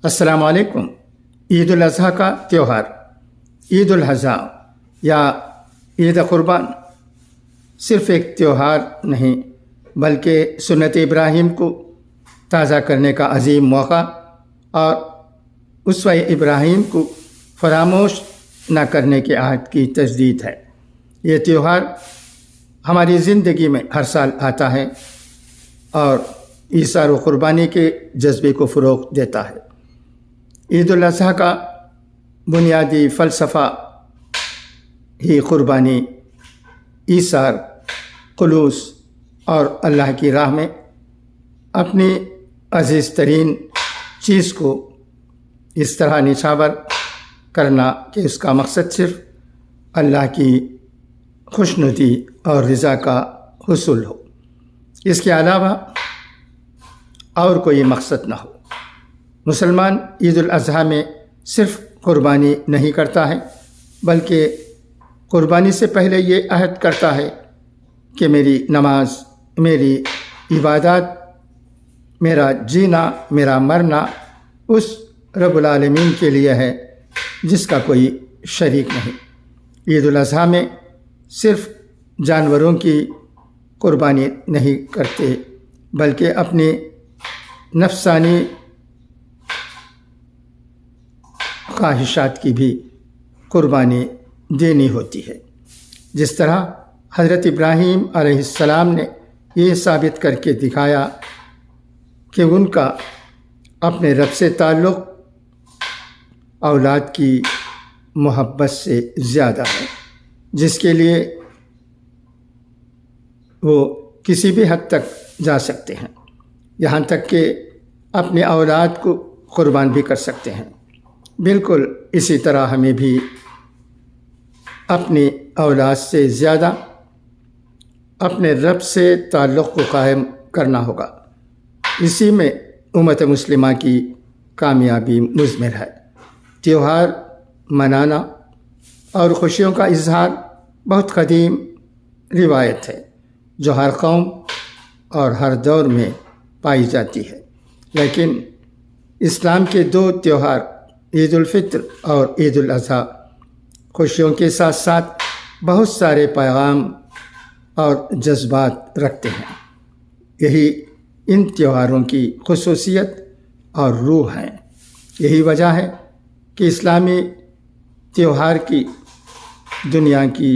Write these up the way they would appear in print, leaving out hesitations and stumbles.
السلام علیکم۔ عید الاضحیٰ کا تہوار، عید الاضحیٰ یا عید قربان صرف ایک تہوار نہیں بلکہ سنت ابراہیم کو تازہ کرنے کا عظیم موقع اور اسوہ ابراہیم کو فراموش نہ کرنے کے عہد کی تجدید ہے۔ یہ تہوار ہماری زندگی میں ہر سال آتا ہے اور ایثار و قربانی کے جذبے کو فروغ دیتا ہے۔ عید الاضحیٰ کا بنیادی فلسفہ ہی قربانی، ایثار، خلوص اور اللہ کی راہ میں اپنی عزیز ترین چیز کو اس طرح نچھاور کرنا کہ اس کا مقصد صرف اللہ کی خوشنودی اور رضا کا حصول ہو، اس کے علاوہ اور کوئی مقصد نہ ہو۔ مسلمان عید الاضحیٰ میں صرف قربانی نہیں کرتا ہے بلکہ قربانی سے پہلے یہ عہد کرتا ہے کہ میری نماز، میری عبادات، میرا جینا، میرا مرنا اس رب العالمین کے لیے ہے جس کا کوئی شریک نہیں۔ عید الاضحیٰ میں صرف جانوروں کی قربانی نہیں کرتے بلکہ اپنی نفسانی خواہشات کی بھی قربانی دینی ہوتی ہے۔ جس طرح حضرت ابراہیم علیہ السلام نے یہ ثابت کر کے دکھایا کہ ان کا اپنے رب سے تعلق اولاد کی محبت سے زیادہ ہے، جس کے لیے وہ کسی بھی حد تک جا سکتے ہیں، یہاں تک کہ اپنے اولاد کو قربان بھی کر سکتے ہیں۔ بالکل اسی طرح ہمیں بھی اپنی اولاد سے زیادہ اپنے رب سے تعلق کو قائم کرنا ہوگا۔ اسی میں امت مسلمہ کی کامیابی مضمر ہے۔ تہوار منانا اور خوشیوں کا اظہار بہت قدیم روایت ہے جو ہر قوم اور ہر دور میں پائی جاتی ہے، لیکن اسلام کے دو تہوار عید الفطر اور عید الاضحیٰ خوشیوں کے ساتھ ساتھ بہت سارے پیغام اور جذبات رکھتے ہیں۔ یہی ان تہواروں کی خصوصیت اور روح ہیں۔ یہی وجہ ہے کہ اسلامی تہوار کی دنیا کی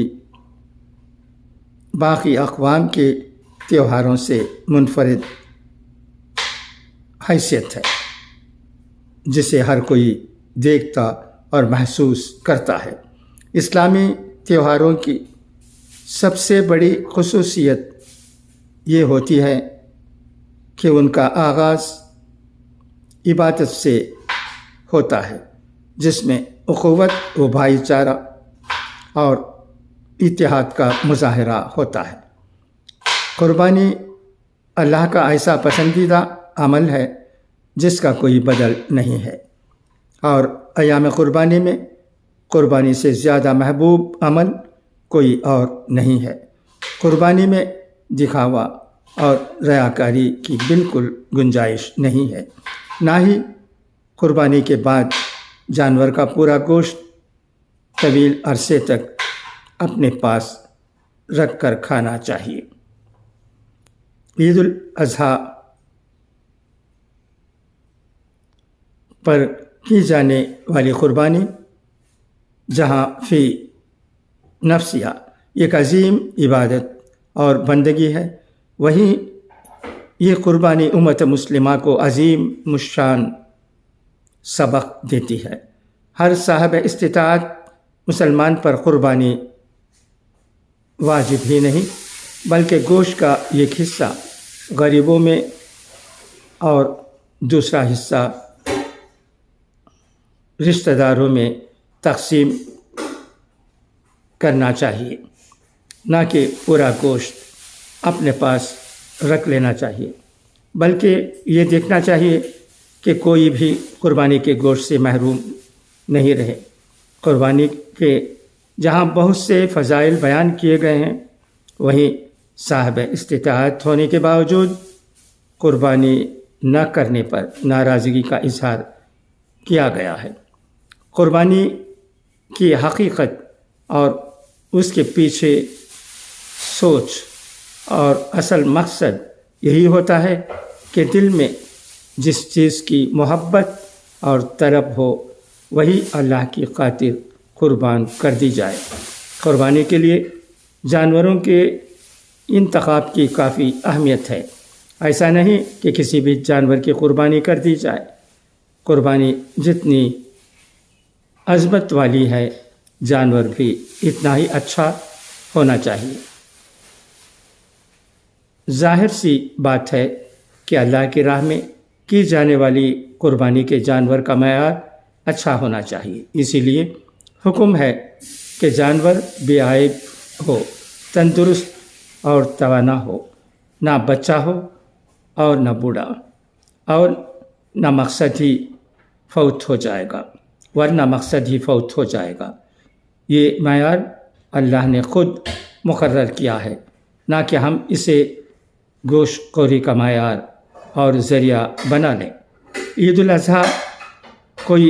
باقی اقوام کے تہواروں سے منفرد حیثیت ہے، جسے ہر کوئی دیکھتا اور محسوس کرتا ہے۔ اسلامی تہواروں کی سب سے بڑی خصوصیت یہ ہوتی ہے کہ ان کا آغاز عبادت سے ہوتا ہے، جس میں اخوت و بھائی چارہ اور اتحاد کا مظاہرہ ہوتا ہے۔ قربانی اللہ کا ایسا پسندیدہ عمل ہے جس کا کوئی بدل نہیں ہے، اور ایام قربانی میں قربانی سے زیادہ محبوب عمل کوئی اور نہیں ہے۔ قربانی میں دکھاوا اور ریاکاری کی بالکل گنجائش نہیں ہے، نہ ہی قربانی کے بعد جانور کا پورا گوشت طویل عرصے تک اپنے پاس رکھ کر کھانا چاہیے۔ عید الاضحیٰ پر کی جانے والی قربانی جہاں فی نفسیہ ایک عظیم عبادت اور بندگی ہے، وہیں یہ قربانی امت مسلمہ کو عظیم الشان سبق دیتی ہے۔ ہر صاحب استطاعت مسلمان پر قربانی واجب ہی نہیں بلکہ گوشت کا ایک حصہ غریبوں میں اور دوسرا حصہ رشتہ داروں میں تقسیم کرنا چاہیے، نہ کہ پورا گوشت اپنے پاس رکھ لینا چاہیے، بلکہ یہ دیکھنا چاہیے کہ کوئی بھی قربانی کے گوشت سے محروم نہیں رہے۔ قربانی کے جہاں بہت سے فضائل بیان کیے گئے ہیں، وہیں صاحب استطاعت ہونے کے باوجود قربانی نہ کرنے پر ناراضگی کا اظہار کیا گیا ہے۔ قربانی کی حقیقت اور اس کے پیچھے سوچ اور اصل مقصد یہی ہوتا ہے کہ دل میں جس چیز کی محبت اور طلب ہو وہی اللہ کی خاطر قربان کر دی جائے۔ قربانی کے لیے جانوروں کے انتخاب کی کافی اہمیت ہے۔ ایسا نہیں کہ کسی بھی جانور کی قربانی کر دی جائے۔ قربانی جتنی عظمت والی ہے، جانور بھی اتنا ہی اچھا ہونا چاہیے۔ ظاہر سی بات ہے کہ اللہ کی راہ میں کی جانے والی قربانی کے جانور کا معیار اچھا ہونا چاہیے۔ اسی لیے حکم ہے کہ جانور بے عیب ہو، تندرست اور توانا ہو، نہ بچہ ہو اور نہ بوڑھا، اور نہ مقصد ہی فوت ہو جائے گا، ورنہ مقصد ہی فوت ہو جائے گا۔ یہ معیار اللہ نے خود مقرر کیا ہے، نہ کہ ہم اسے گوشت خوری کا معیار اور ذریعہ بنا لیں۔ عید الاضحیٰ کوئی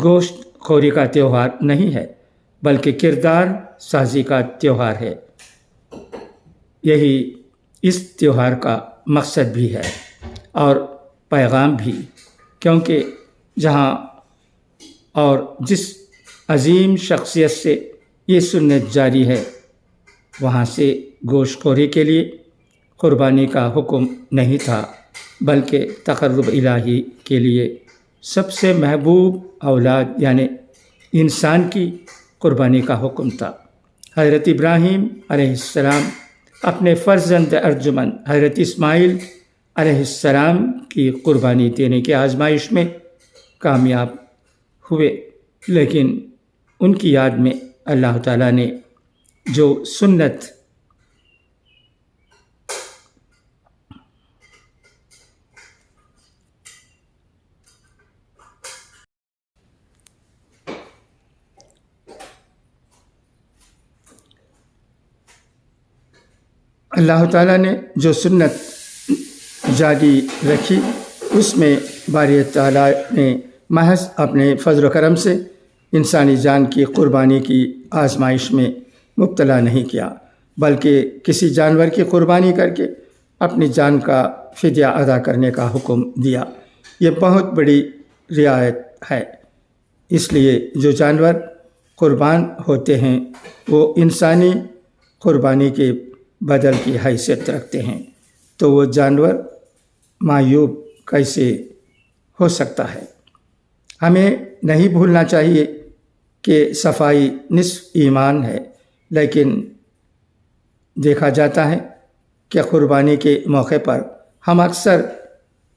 گوشت خوری کا تہوار نہیں ہے، بلکہ کردار سازی کا تہوار ہے۔ یہی اس تہوار کا مقصد بھی ہے اور پیغام بھی، کیونکہ جہاں اور جس عظیم شخصیت سے یہ سنت جاری ہے، وہاں سے گوشت خوری کے لیے قربانی کا حکم نہیں تھا، بلکہ تقرب الہی کے لیے سب سے محبوب اولاد یعنی انسان کی قربانی کا حکم تھا۔ حضرت ابراہیم علیہ السلام اپنے فرزند ارجمند حضرت اسماعیل علیہ السلام کی قربانی دینے کی آزمائش میں کامیاب ہوئے، لیکن ان کی یاد میں اللہ تعالیٰ نے جو سنت جاری رکھی، اس میں باری تعالیٰ نے محض اپنے فضل و کرم سے انسانی جان کی قربانی کی آزمائش میں مبتلا نہیں کیا، بلکہ کسی جانور کی قربانی کر کے اپنی جان کا فدیہ ادا کرنے کا حکم دیا۔ یہ بہت بڑی رعایت ہے۔ اس لیے جو جانور قربان ہوتے ہیں وہ انسانی قربانی کے بدل کی حیثیت رکھتے ہیں، تو وہ جانور معیوب کیسے ہو سکتا ہے؟ ہمیں نہیں بھولنا چاہیے کہ صفائی نصف ایمان ہے، لیکن دیکھا جاتا ہے کہ قربانی کے موقع پر ہم اکثر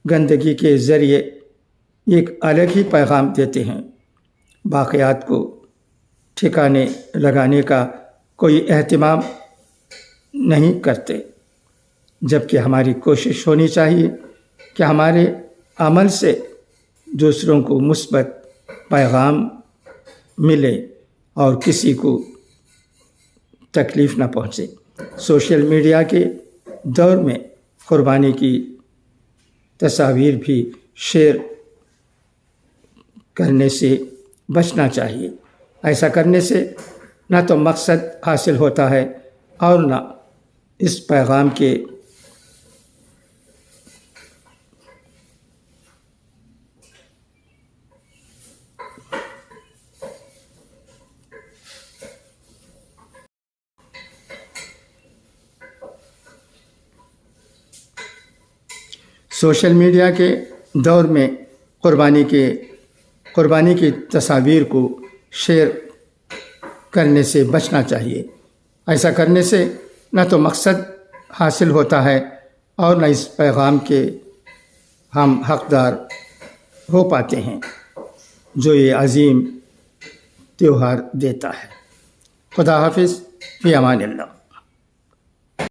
گندگی کے ذریعے ایک الگ ہی پیغام دیتے ہیں، باقیات کو ٹھکانے لگانے کا کوئی اہتمام نہیں کرتے، جبکہ ہماری کوشش ہونی چاہیے کہ ہمارے عمل سے دوسروں کو مثبت پیغام ملے اور کسی کو تکلیف نہ پہنچے۔ سوشل میڈیا کے دور میں قربانی کی تصاویر بھی شیئر کرنے سے بچنا چاہیے۔ ایسا کرنے سے نہ تو مقصد حاصل ہوتا ہے اور نہ اس پیغام کے سوشل میڈیا کے دور میں قربانی کی تصاویر کو شیئر کرنے سے بچنا چاہیے۔ ایسا کرنے سے نہ تو مقصد حاصل ہوتا ہے اور نہ اس پیغام کے ہم حقدار ہو پاتے ہیں جو یہ عظیم تہوار دیتا ہے۔ خدا حافظ، فی امان اللہ۔